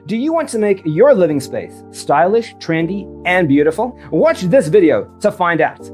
Do you want to make your living space stylish, trendy, and beautiful? Watch this video to find out.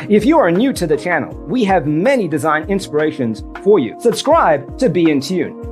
If you are new to the channel, we have many design inspirations for you. Subscribe to be in tune.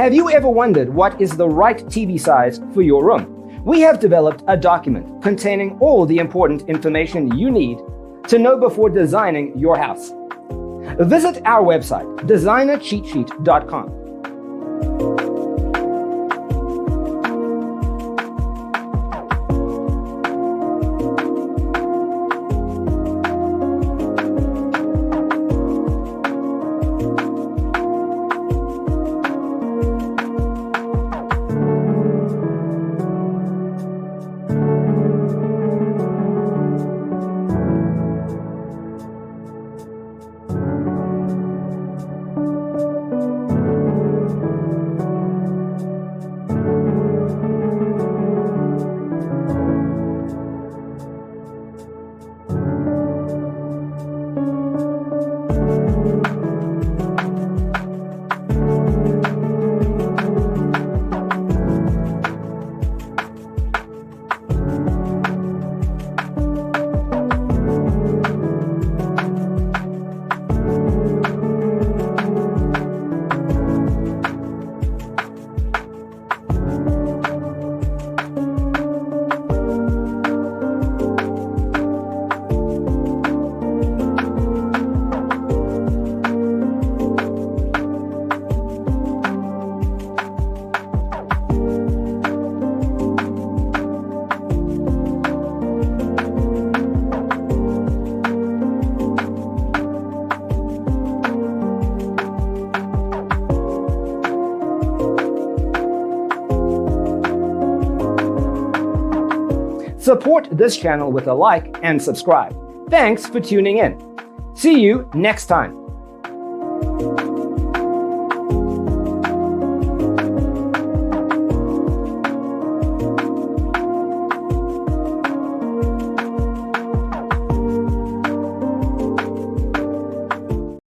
Have you ever wondered what is the right TV size for your room? We have developed a document containing all the important information you need to know before designing your house. Visit our website, designercheatsheet.com. Support this channel with a like and subscribe. Thanks for tuning in. See you next time.